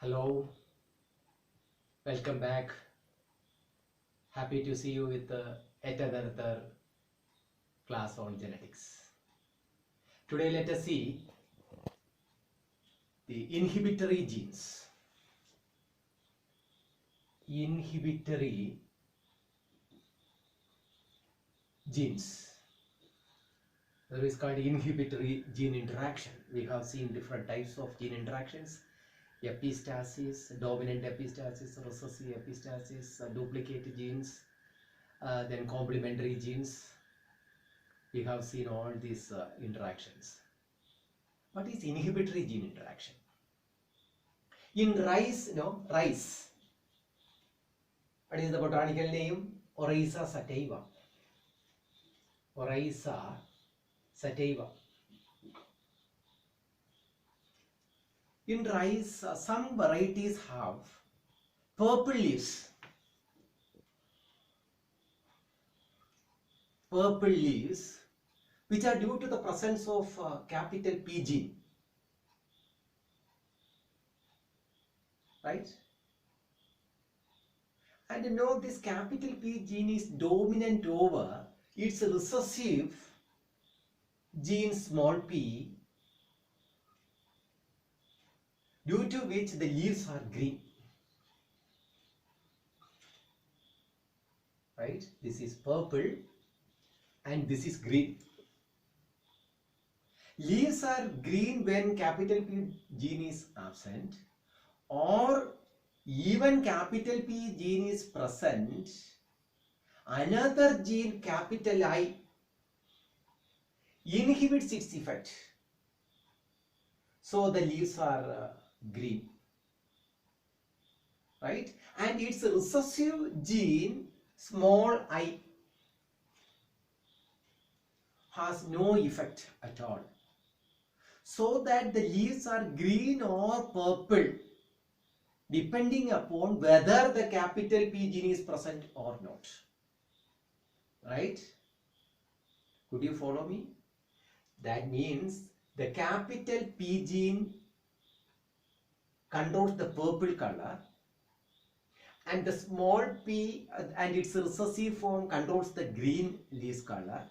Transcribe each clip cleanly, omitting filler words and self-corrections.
Hello, welcome back. Happy to see you with yet another class on genetics. Today, let us see the inhibitory genes. Inhibitory genes. That is called inhibitory gene interaction. We have seen different types of gene interactions. Epistasis, dominant epistasis, recessive epistasis, duplicate genes, then complementary genes. We have seen all these interactions. What is inhibitory gene interaction? In rice, rice. What is the botanical name? Oryza sativa. Oryza sativa. In rice, some varieties have purple leaves. Purple leaves, which are due to the presence of capital P gene. Right? And this capital P gene is dominant over its recessive gene small p, due to which the leaves are green. Right? This is purple and this is green. Leaves are green when capital P gene is absent, or even capital P gene is present, another gene capital I inhibits its effect. So the leaves are green. Right? And its recessive gene small I has no effect at all. So that the leaves are green or purple, depending upon whether the capital P gene is present or not. Right? Could you follow me? That means the capital P gene controls the purple color, and the small p and its recessive form controls the green leaf color.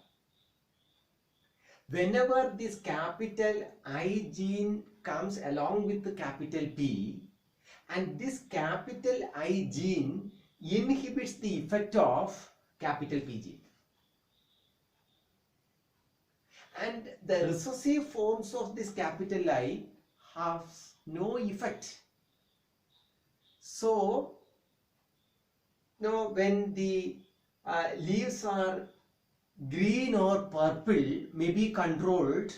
Whenever this capital I gene comes along with the capital P, and this capital I gene inhibits the effect of capital P gene, and the recessive forms of this capital I have no effect. So when the leaves are green or purple, may be controlled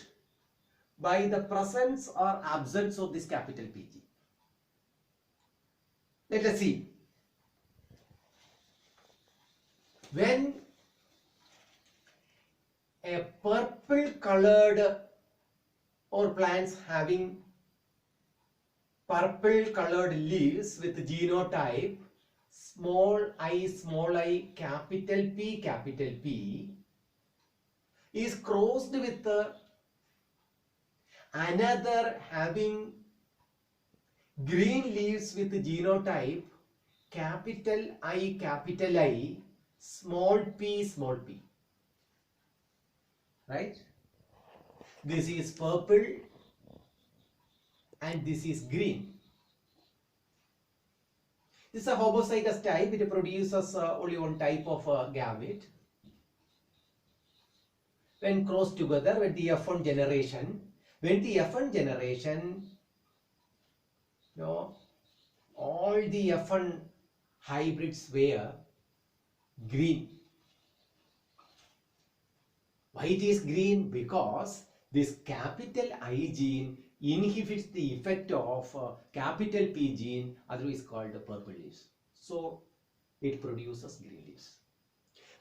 by the presence or absence of this capital P gene. Let us see. When a purple colored or plants having purple colored leaves with genotype small I, capital P is crossed with another having green leaves with genotype capital I, small p. Right? This is purple and this is green. This is a homozygous type. It produces only one type of gamete. When crossed together, when the F1 generation, all the F1 hybrids were green. Why it is green? Because this capital I gene inhibits the effect of capital P gene, otherwise called purple leaves. So it produces green leaves.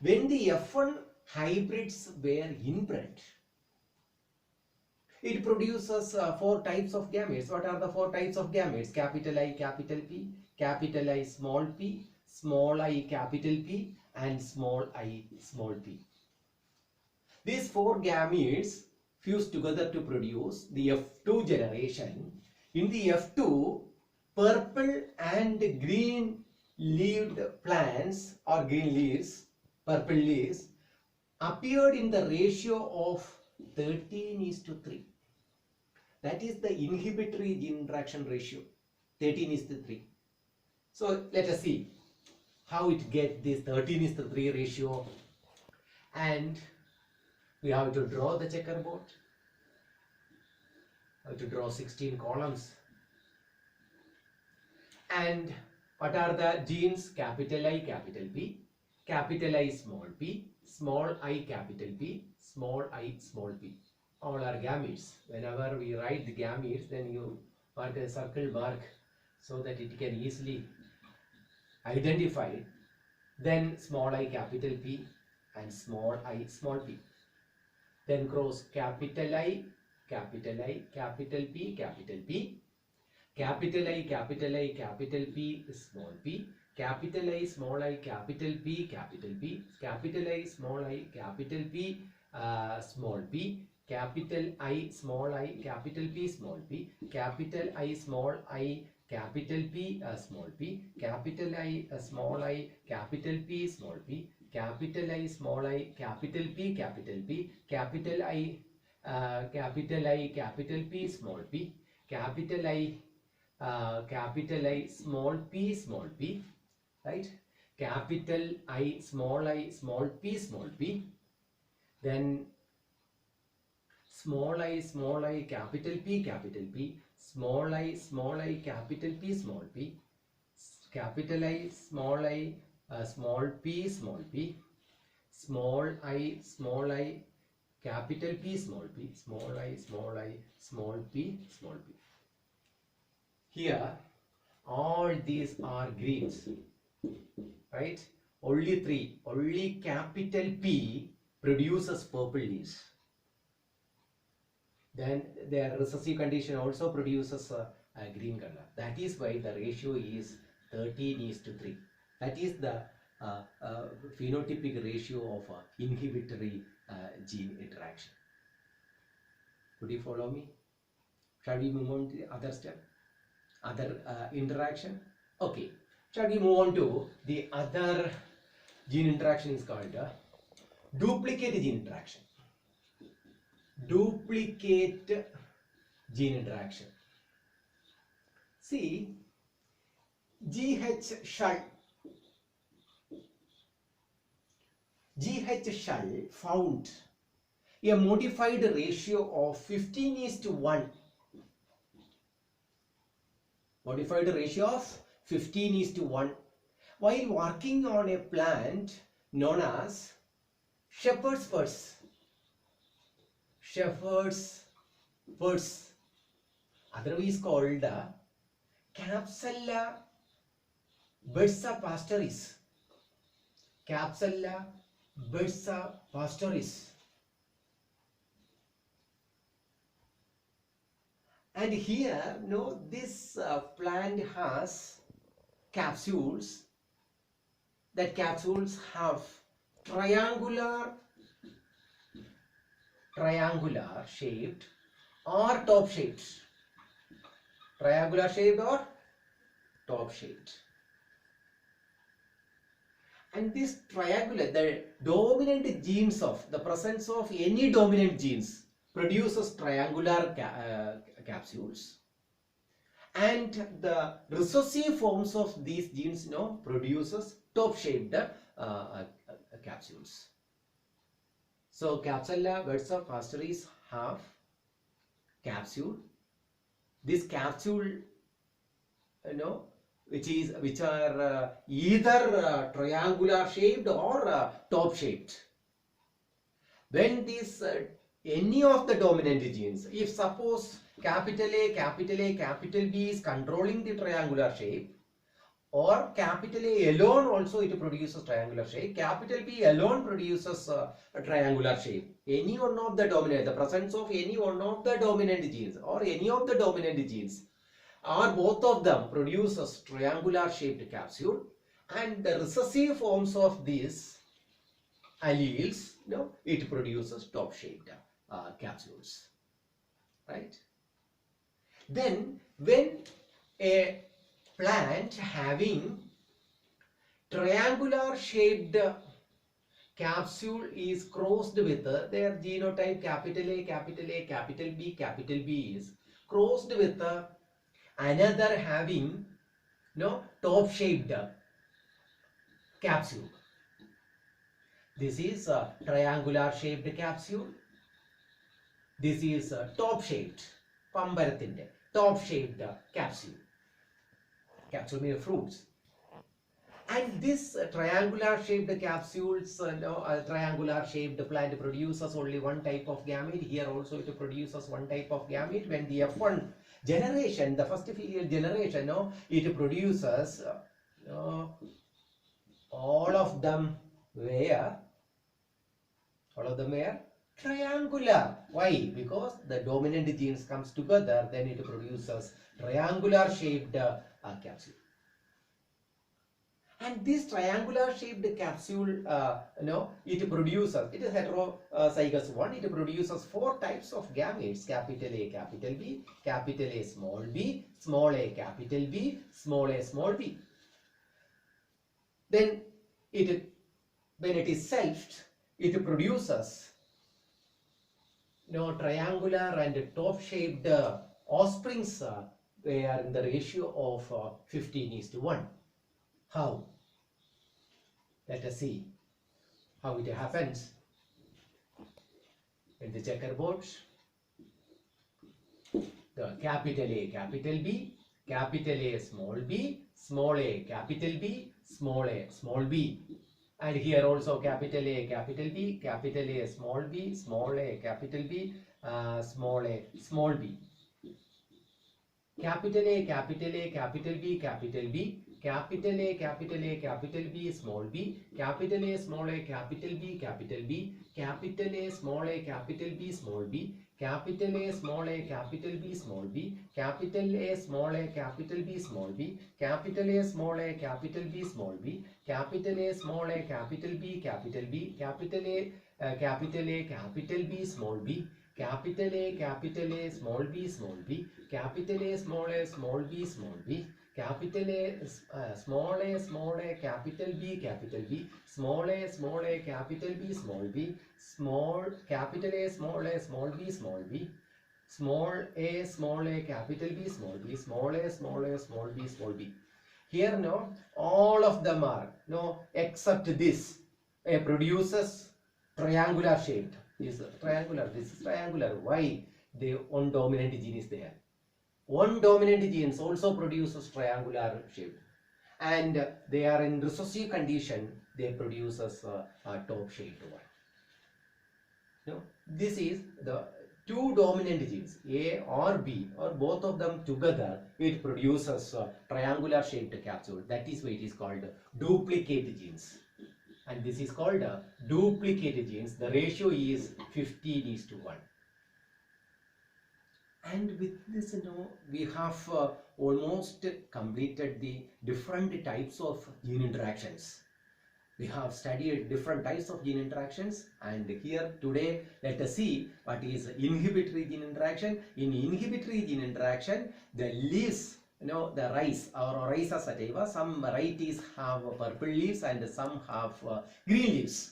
When the F1 hybrids were inbred, it produces 4 types of gametes. What are the 4 types of gametes? Capital I, capital P, capital I, small p, small I, capital P, and small I, small p. These 4 gametes fuse together to produce the F2 generation. In the F2, purple and green leaved plants or green leaves, purple leaves, appeared in the ratio of 13:3. That is the inhibitory gene interaction ratio, 13:3. So let us see how it gets this 13:3 ratio, and we have to draw the checkerboard. We have to draw 16 columns. And what are the genes? Capital I, capital P, capital I, small I, capital P, small I, small p. All are gametes. Whenever we write the gametes, then you mark a circle mark so that it can easily identify. Then small I, capital P, and small I, small p. Then cross capital I, capital I, capital P, capital P. Capital I, capital I, capital P, small p. Capital I, small I, capital P, capital P. Capital I, small I, capital P, small p. Capital I, small I, capital P, small p. Capital I, small I, capital P, small p. Capital I, small I, capital P, small p. Capital I, small I, capital P, capital P. Capital I, capital P, small p. Capital I, small p, small p, right? Capital I, small p, small p. Then small I, capital P, capital P. Small I, capital P, small p. Capital I, small p, small p. Small I, capital P, small p. Small I, small p, small p. Here, all these are greens, right? Only three. Only capital P produces purple leaves. Then their recessive condition also produces a green color. That is why the ratio is 13:3. That is the phenotypic ratio of inhibitory gene interaction. Could you follow me? Shall we move on to the other step? Other interaction? Okay. Shall we move on to the other gene interaction? Is called duplicate gene interaction. Duplicate gene interaction. See, G.H. Shull found a modified ratio of 15:1. Modified ratio of 15:1 while working on a plant known as shepherd's purse. Shepherd's purse, otherwise called Capsella bursa pastoris. Capsella bursa pastoris. And here, this plant has capsules. That capsules have triangular shaped or top shaped. Triangular shaped or top shaped. And this triangular, the dominant genes of, the presence of any dominant genes produces triangular capsules, and the recessive forms of these genes produces top shaped capsules. So Capsella bursa pastoris have capsule. This capsule which are either triangular shaped or top shaped. When this any of the dominant genes, if suppose capital A, capital B is controlling the triangular shape, or capital A alone also it produces triangular shape, capital B alone produces a triangular shape. Any one of the dominant, the presence of any one of the dominant genes or any of the dominant genes or both of them produces triangular shaped capsule, and the recessive forms of these alleles, it produces top shaped capsules, right? Then when a plant having triangular shaped capsule is crossed with their genotype capital A, capital A, capital B, capital B is crossed with another having top shaped capsule. This is a triangular shaped capsule. This is a top shaped pambarathinte top shaped capsule. Capsule means fruits. And this triangular shaped capsules, triangular shaped plant produces only one type of gamete. Here also it produces one type of gamete. When the F1 generation, the first filial generation, it produces all of them were triangular. Why? Because the dominant genes comes together, then it produces triangular shaped capsule. And this triangular shaped capsule, it produces, it is heterozygous one, it produces four types of gametes: capital A, capital B, capital A, small b, small a, capital B, small a, small b. Then when it is selfed, it produces triangular and top shaped offsprings were in the ratio of 15:1. How? Let us see how it happens. In the checkerboard, the capital A, capital B, capital A, small b, small a, capital B, small a, small b. And here also capital A, capital B, capital A, small b, small a, capital B, small a, small b. Capital A, capital A, capital B, capital B, capital A, capital A, capital B, small b, capital A, small a, capital B, capital B, capital A, small a, capital B, small b, capital A, small a, capital B, small b, capital A, small a, capital B, small b, capital A, small a, capital B, small b, capital A, small a, capital B, capital B, capital A, capital A, capital B, small b, capital A, capital A, small b, small b, capital A, small a, small b, small b, capital A, small a, small a, capital B, small a, small a, capital B, small b, small, capital A, small a, small b, small b, small a, small a, capital B, small b, small a, small a, small b, small b. Here all of them are except this produces triangular shaped. This is triangular, this is triangular. Why? One dominant gene is there. One dominant gene also produces triangular shape, and they are in recessive condition, they produces a top shaped one. This is the two dominant genes, A or B or both of them together, it produces triangular shaped capsule. That is why it is called duplicate genes. And this is called duplicate genes. The ratio is 15:1. And with this, we have almost completed the different types of gene interactions. We have studied different types of gene interactions, and here today let us see what is inhibitory gene interaction. In inhibitory gene interaction, the leaves, the rice or Rhiza sativa, some varieties have purple leaves and some have green leaves.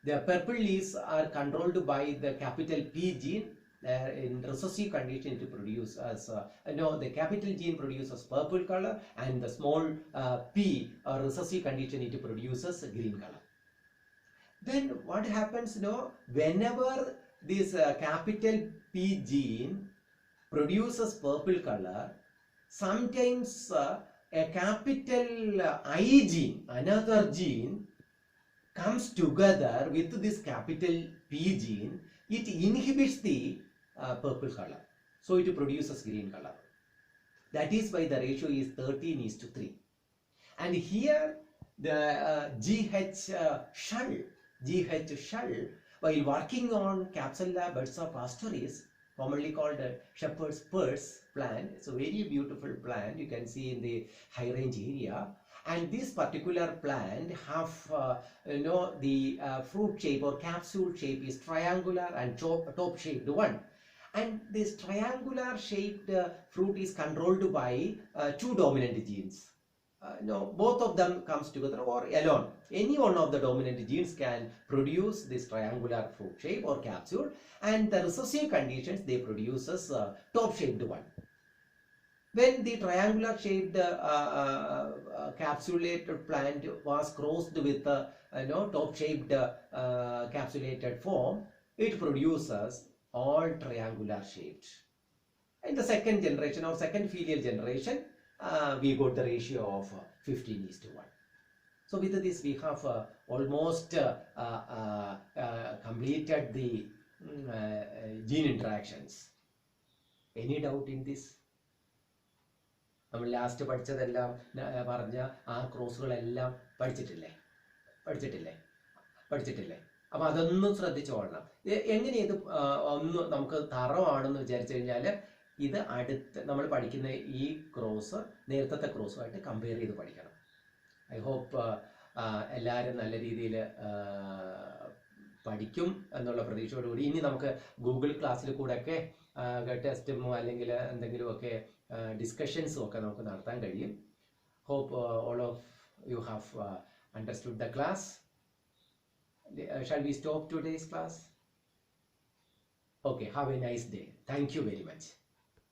The purple leaves are controlled by the capital P gene. In recessive condition to produce as the capital gene produces purple color, and the small p or recessive condition it produces green color. Then what happens whenever this capital P gene produces purple color, sometimes a capital I gene, another gene, comes together with this capital P gene. It inhibits the purple color, so it produces green color. That is why the ratio is 13:3. And here the GH Shull, while working on Capsella Bursa pastoris, commonly called shepherd's purse plant, it's a very beautiful plant you can see in the high range area. And this particular plant have the fruit shape or capsule shape is triangular and top shaped one. And this triangular shaped fruit is controlled by two dominant genes. No, both of them comes together or alone. Any one of the dominant genes can produce this triangular fruit shape or capsule, and the recessive conditions they produces top shaped one. When the triangular shaped capsulated plant was crossed with top shaped capsulated form, it produces all triangular shaped. In the second generation or second filial generation, we got the ratio of 15:1. So with this we have almost completed the gene interactions. Any doubt in this? നമ്മൾ last പഠിച്ചതെല്ലാം പറഞ്ഞ ആ ക്രോസുകളെല്ലാം പഠിച്ചിട്ടില്ലേ? അപ്പം അതൊന്നും ശ്രദ്ധിച്ചോളണം. എങ്ങനെ ഇത് ഒന്ന് നമുക്ക് തറവാണെന്ന് വിചാരിച്ചു കഴിഞ്ഞാൽ ഇത് അടുത്ത് നമ്മൾ പഠിക്കുന്ന ഈ ക്രോസ് നേരത്തെ ക്രോസുമായിട്ട് കമ്പയർ ചെയ്ത് പഠിക്കണം. ഐ ഹോപ്പ് എല്ലാവരും നല്ല രീതിയിൽ പഠിക്കും എന്നുള്ള പ്രതീക്ഷയോടുകൂടി ഇനി നമുക്ക് ഗൂഗിൾ ക്ലാസ്സിൽ കൂടെയൊക്കെ ടെസ്റ്റും അല്ലെങ്കിൽ എന്തെങ്കിലുമൊക്കെ ഡിസ്കഷൻസും ഒക്കെ നമുക്ക് നടത്താൻ കഴിയും. Hope all of you have understood the class. Shall we stop today's class? Okay, have a nice day. Thank you very much.